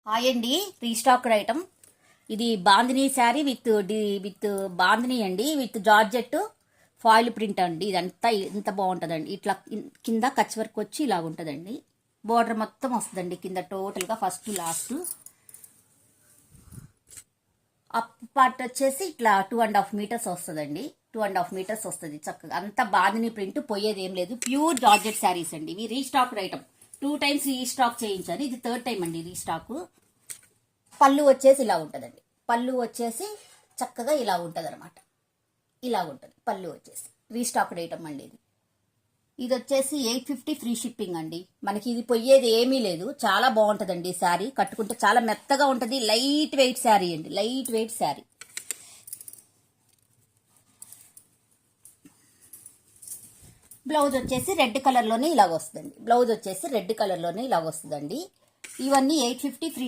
Hi అండి, restocked item. ఇది bandhani sari with bandhani అండి, విత్ జార్జెట్ ఫాయిల్ ప్రింట్ అండి. ఇదంతా ఇంత బాగుంటుందండి. ఇట్లా కింద కచ్ వర్క్ వచ్చి ఇలా ఉంటుందండి. బోర్డర్ మొత్తం వస్తుందండి కింద టోటల్గా ఫస్ట్ లాస్ట్. అప్ పార్ట్ వచ్చేసి ఇట్లా 2.5 మీటర్స్ వస్తుందండి. 2.5 మీటర్స్ వస్తుంది చక్కగా. అంత బాందినీ ప్రింట్ పోయేది ఏం లేదు. ప్యూర్ జార్జెట్ శారీస్ అండి. ఇవి రీస్టాక్డ్ ఐటమ్. 2 times రీస్టాక్ చేయించాను. ఇది 3rd టైం అండి రీస్టాక్. పళ్ళు వచ్చేసి ఇలా ఉంటుందండి. పళ్ళు వచ్చేసి చక్కగా ఇలా ఉంటుంది అనమాట. ఇలా ఉంటుంది పళ్ళు వచ్చేసి. రీస్టాక్డ్ ఐటమ్ అండి ఇది. ఇది వచ్చేసి 850 ఫ్రీ షిప్పింగ్ అండి. మనకి ఇది పోయేది ఏమీ లేదు. చాలా బాగుంటుందండి శారీ. కట్టుకుంటే చాలా మెత్తగా ఉంటుంది. లైట్ వెయిట్ శారీ అండి, లైట్ వెయిట్ శారీ. బ్లౌజ్ వచ్చేసి రెడ్ కలర్లోనే ఇలాగ వస్తుందండి. బ్లౌజ్ వచ్చేసి రెడ్ కలర్లోనే ఇలాగ వస్తుందండి. ఇవన్నీ 850 ఫ్రీ